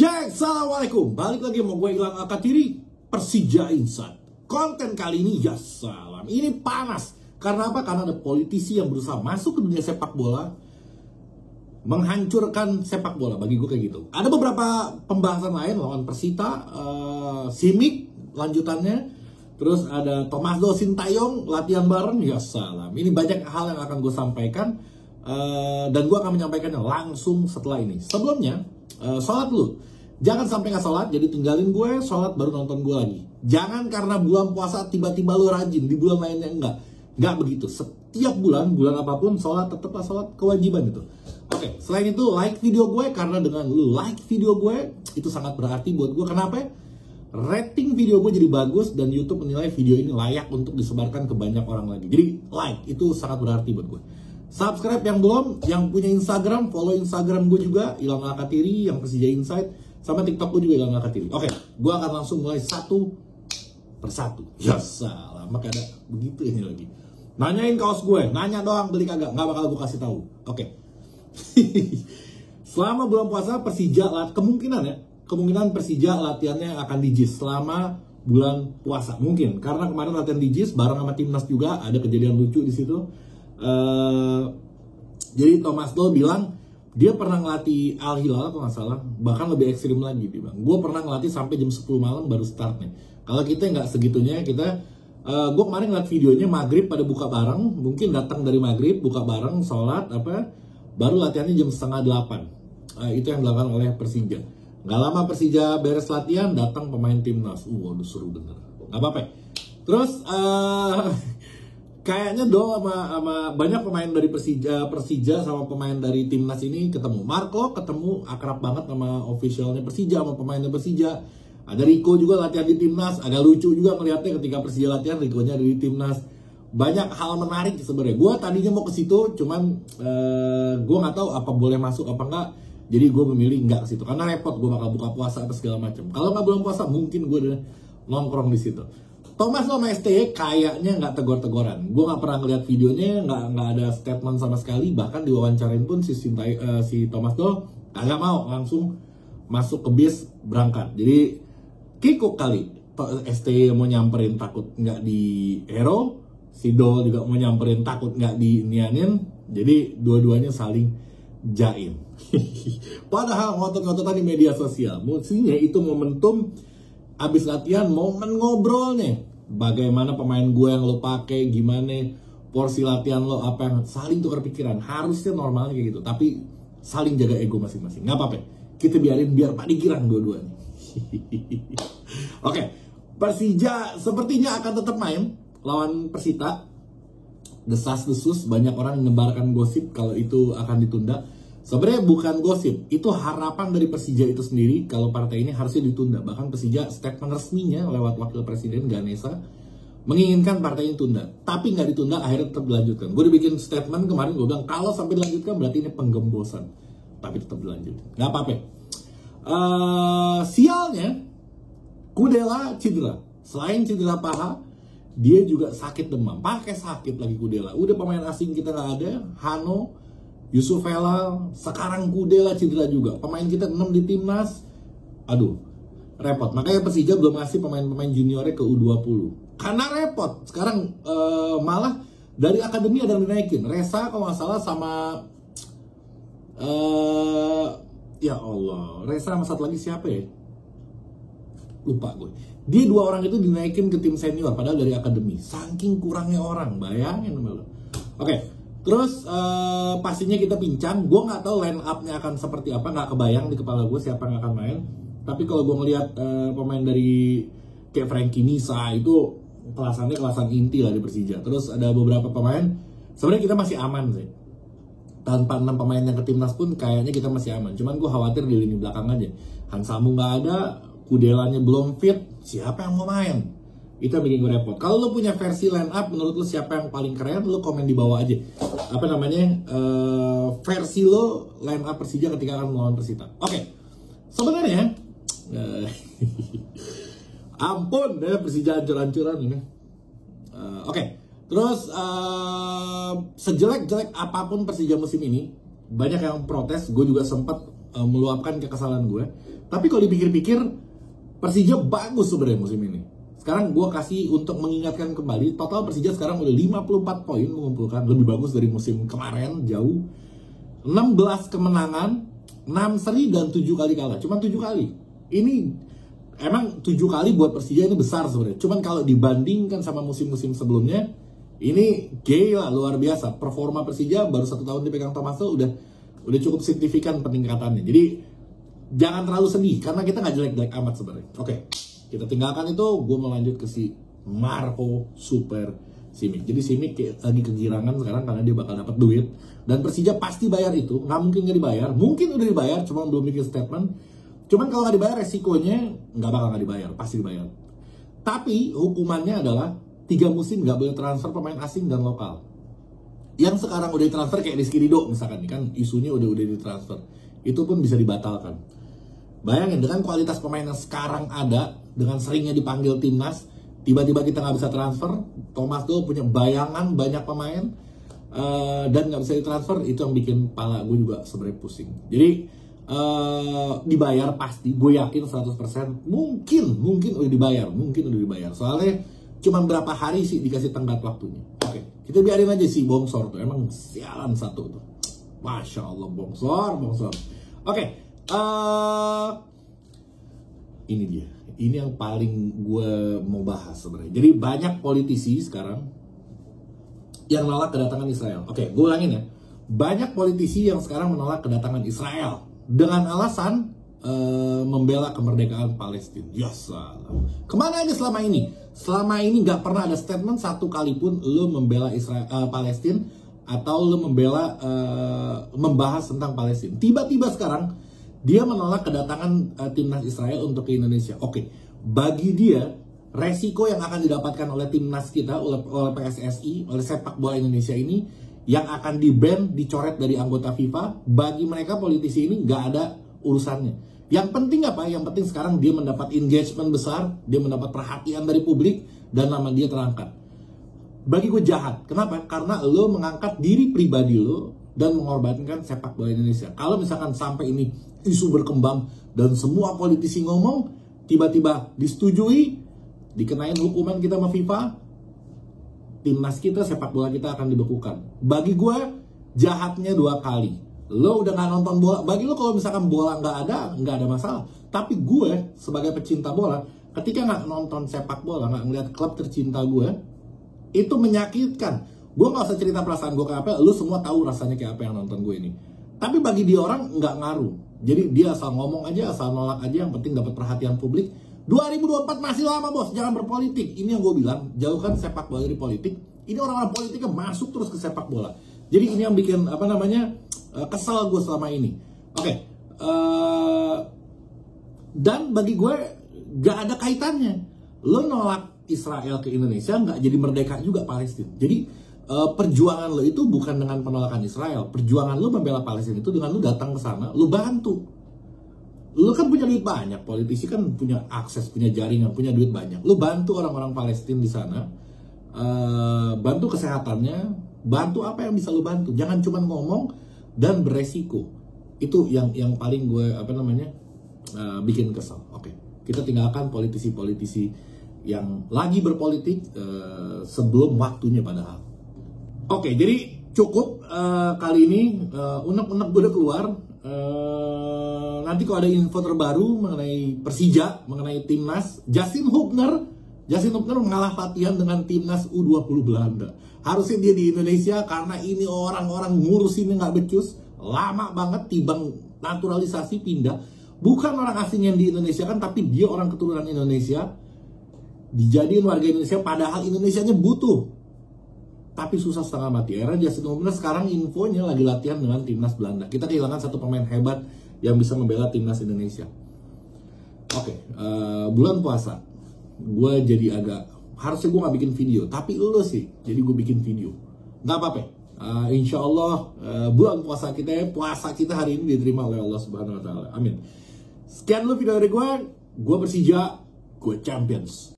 Cek, assalamualaikum. Balik lagi sama gue Ilham Alkatiri, Persija Insight. Konten kali ini ya salam. Ini panas. Karena apa? Karena ada politisi yang berusaha masuk ke dunia sepak bola, menghancurkan sepak bola. Bagi gue kayak gitu. Ada beberapa pembahasan lain lawan Persita, Simic lanjutannya. Terus ada Thomasdo Sintayong latihan bareng, ya salam. Ini banyak hal yang akan gue sampaikan, dan gue akan menyampaikannya langsung setelah ini. Sebelumnya, sholat dulu. Jangan sampai nggak sholat, jadi tinggalin gue, sholat baru nonton gue lagi. Jangan karena bulan puasa tiba-tiba lu rajin, di bulan lainnya enggak. Enggak begitu. Setiap bulan apapun, sholat tetaplah sholat, kewajiban itu. Oke, selain itu like video gue, karena dengan lu like video gue, itu sangat berarti buat gue. Kenapa? Rating video gue jadi bagus, dan YouTube menilai video ini layak untuk disebarkan ke banyak orang lagi. Jadi like, itu sangat berarti buat gue. Subscribe yang belum, yang punya Instagram, follow Instagram gue juga, Ilham Alkatiri, yang Persija Insight, sama TikTok gue juga Ilham Alkatiri. Oke, gue akan langsung mulai satu persatu. Ya salah, maka ada begitu ini lagi. Nanyain kaos gue, nanya doang beli kagak, nggak bakal gue kasih tahu. Oke. Selama bulan puasa Persija, kemungkinan Persija latihannya akan di JIS selama bulan puasa. Mungkin, karena kemarin latihan di JIS bareng sama timnas juga, ada kejadian lucu di situ. Jadi Thomasdo bilang dia pernah ngelatih Al Hilal atau nggak salah, bahkan lebih ekstrim lagi dia bilang. Gue pernah ngelatih sampai jam 10 malam baru start nih. Kalau kita nggak segitunya, gue kemarin ngeliat videonya maghrib pada buka bareng, mungkin datang dari maghrib buka bareng, sholat baru latihannya jam 7:30. Itu yang dilakukan oleh Persija. Nggak lama Persija beres latihan, datang pemain timnas. Waduh seru bener. Nggak apa-apa. Terus kayaknya sama banyak pemain dari Persija sama pemain dari timnas ini ketemu. Marco ketemu akrab banget sama officialnya Persija, sama pemainnya Persija. Ada Rico juga latihan di timnas. Agak lucu juga ngeliatnya ketika Persija latihan, Rico-nya ada di timnas. Banyak hal menarik sebenarnya. Gue tadinya mau ke situ, cuman gue nggak tahu apa boleh masuk apa enggak. Jadi gue memilih nggak ke situ karena repot, gue bakal buka puasa atau segala macam. Kalau nggak belum puasa, mungkin gue udah nongkrong di situ. Thomas sama STY kayaknya nggak tegur-teguran. Gue nggak pernah ngeliat videonya, nggak ada statement sama sekali. Bahkan diwawancarain pun si Thomasdo nggak mau, langsung masuk ke bis berangkat. Jadi kikuk kali. STY mau nyamperin takut nggak di hero, si Dol juga mau nyamperin takut nggak di nianin. Jadi dua-duanya saling jaim. Padahal ngotot-ngototan di media sosial. Maksudnya itu momentum abis latihan, momen ngobrolnya. Bagaimana pemain gue yang lo pakai, gimana porsi latihan lo, apa yang saling tukar pikiran. Harusnya normalnya kayak gitu, tapi saling jaga ego masing-masing. Nggak apa-apa, kita biarin biar Pak digirang dua-duanya. Oke, Persija sepertinya akan tetap main lawan Persita. Desas-desus, banyak orang menebarkan gosip kalau itu akan ditunda. Sebenarnya bukan gosip, itu harapan dari Persija itu sendiri kalau partai ini harusnya ditunda. Bahkan Persija statement resminya lewat wakil presiden Ganesha menginginkan partai ini tunda. Tapi nggak ditunda, akhirnya tetap dilanjutkan. Gue udah bikin statement kemarin, gue bilang kalau sampai dilanjutkan berarti ini penggembosan. Tapi tetap dilanjutkan, nggak apa-apa. Sialnya, Kudela cedera. Selain cedera paha, dia juga sakit demam. Pakai sakit lagi Kudela. Udah pemain asing kita nggak ada, Hano, Yusuf Helal, sekarang Kudela cedera juga. Pemain kita 6 di timnas. Aduh, repot. Makanya Persija belum ngasih pemain-pemain juniornya ke U20. Karena repot. Sekarang malah dari akademi ada yang dinaikin. Reza kalau nggak salah sama ya Allah, Reza sama satu lagi siapa ya? Lupa gue. Dia 2 orang itu dinaikin ke tim senior padahal dari akademi. Saking kurangnya orang, bayangin sama lo. Oke. Terus pastinya kita pincang. Gue nggak tahu line up-nya akan seperti apa, nggak kebayang di kepala gue siapa yang akan main. Tapi kalau gue ngelihat pemain dari kayak Frankie Nisa itu kelasan inti lah di Persija. Terus ada beberapa pemain sebenarnya kita masih aman sih. Tanpa 6 pemain yang ke timnas pun kayaknya kita masih aman. Cuman gue khawatir di lini belakang aja. Hansamu nggak ada, Kudelanya belum fit, siapa yang mau main? Itu yang bikin gue repot. Kalau lo punya versi line up, menurut lo siapa yang paling keren, lo komen di bawah aja. Apa namanya, versi lo line up Persija ketika akan melawan Persita. Oke, sebenarnya ampun deh Persija hancur-hancuran ini. Oke, terus sejelek-jelek apapun Persija musim ini, banyak yang protes. Gue juga sempat meluapkan kekesalan gue. Tapi kalau dipikir-pikir, Persija bagus sebenarnya musim ini. Sekarang gue kasih untuk mengingatkan kembali, total Persija sekarang udah 54 poin mengumpulkan, lebih bagus dari musim kemarin, jauh. 16 kemenangan, 6 seri dan 7 kali kalah. Cuma 7 kali. Ini emang 7 kali buat Persija ini besar sebenarnya. Cuman kalau dibandingkan sama musim-musim sebelumnya, ini gila, luar biasa. Performa Persija baru 1 tahun dipegang Thomas Tuchel udah cukup signifikan peningkatannya. Jadi jangan terlalu sedih karena kita nggak jelek-jelek amat sebenarnya. Oke, kita tinggalkan itu. Gue mau lanjut ke si Marco Super Simic. Jadi Simic lagi kegirangan sekarang karena dia bakal dapat duit dan Persija pasti bayar itu. Nggak mungkin nggak dibayar. Mungkin udah dibayar, cuma belum bikin statement. Cuman kalau nggak dibayar, resikonya nggak bakal nggak dibayar, pasti dibayar. Tapi hukumannya adalah 3 musim nggak boleh transfer pemain asing dan lokal. Yang sekarang udah ditransfer kayak Rizky Ridho misalkan, kan isunya udah ditransfer. Itu pun bisa dibatalkan. Bayangin dengan kualitas pemain yang sekarang ada, dengan seringnya dipanggil timnas, tiba-tiba kita nggak bisa transfer. Thomas Tuchel punya bayangan banyak pemain dan nggak bisa ditransfer, itu yang bikin pala gue juga sebenarnya pusing. Jadi dibayar pasti, gue yakin 100%. Mungkin udah dibayar. Soalnya cuma berapa hari sih dikasih tenggat waktunya. Oke, kita biarin aja si Bongsor tuh, emang sialan satu tuh. Masya Allah, Bongsor. Oke, ini dia. Ini yang paling gue mau bahas sebenarnya. Jadi banyak politisi sekarang yang menolak kedatangan Israel. Oke, gue ulangin ya. Banyak politisi yang sekarang menolak kedatangan Israel dengan alasan membela kemerdekaan Palestina. Ya salah. Kemana aja selama ini? Selama ini nggak pernah ada statement satu kali pun lo membela Israel, Palestina, atau lo membela membahas tentang Palestina. Tiba-tiba sekarang dia menolak kedatangan timnas Israel untuk ke Indonesia. Oke, bagi dia resiko yang akan didapatkan oleh timnas kita, oleh PSSI, oleh sepak bola Indonesia ini yang akan di-ban, dicoret dari anggota FIFA, bagi mereka politisi ini nggak ada urusannya. Yang penting apa? Yang penting sekarang dia mendapat engagement besar, dia mendapat perhatian dari publik, dan nama dia terangkat. Bagi gue jahat. Kenapa? Karena lo mengangkat diri pribadi lo dan mengorbankan sepak bola Indonesia. Kalau misalkan sampai ini isu berkembang dan semua politisi ngomong, tiba-tiba disetujui, dikenain hukuman kita sama FIFA, timnas kita, sepak bola kita akan dibekukan. Bagi gue, jahatnya 2 kali. Lo udah gak nonton bola, bagi lo kalau misalkan bola nggak ada masalah. Tapi gue sebagai pecinta bola, ketika nggak nonton sepak bola, nggak ngeliat klub tercinta gue, itu menyakitkan. Gue nggak usah cerita perasaan gue kayak apa, lo semua tahu rasanya kayak apa yang nonton gue ini. Tapi bagi dia orang nggak ngaruh. Jadi dia asal ngomong aja, asal nolak aja, yang penting dapat perhatian publik. 2024 masih lama bos, jangan berpolitik. Ini yang gue bilang, jauhkan sepak bola dari politik. Ini orang-orang politiknya masuk terus ke sepak bola. Jadi ini yang bikin kesel gue selama ini. Oke, dan bagi gue gak ada kaitannya. Lo nolak Israel ke Indonesia nggak jadi merdeka juga Palestina. Jadi perjuangan lo itu bukan dengan penolakan Israel. Perjuangan lo membela Palestina itu dengan lo datang ke sana, lo bantu. Lo kan punya duit banyak, politisi kan punya akses, punya jaringan, punya duit banyak. Lo bantu orang-orang Palestina di sana, bantu kesehatannya, bantu apa yang bisa lo bantu. Jangan cuma ngomong dan beresiko. Itu yang paling gue bikin kesel. Oke, kita tinggalkan politisi-politisi yang lagi berpolitik sebelum waktunya padahal. Oke, jadi cukup kali ini unek-unek gue udah keluar. Nanti kalau ada info terbaru mengenai Persija, mengenai timnas, Justin Hubner mengalah latihan dengan timnas U20 Belanda. Harusnya dia di Indonesia karena ini orang-orang ngurusinnya nggak becus, lama banget, tibang naturalisasi pindah. Bukan orang asing yang di Indonesia kan, tapi dia orang keturunan Indonesia, dijadiin warga Indonesia, padahal Indonesianya butuh. Tapi susah setengah mati. Era Justin Hubner sekarang infonya lagi latihan dengan timnas Belanda. Kita kehilangan satu pemain hebat yang bisa membela timnas Indonesia. Oke, bulan puasa gue jadi harusnya gue gak bikin video, tapi lo sih, jadi gue bikin video. Gak apa-apa. Insya Allah bulan puasa kita hari ini diterima oleh Allah Subhanahu Wa Taala. Amin. Sekian dulu video dari gue Persija, gue champions.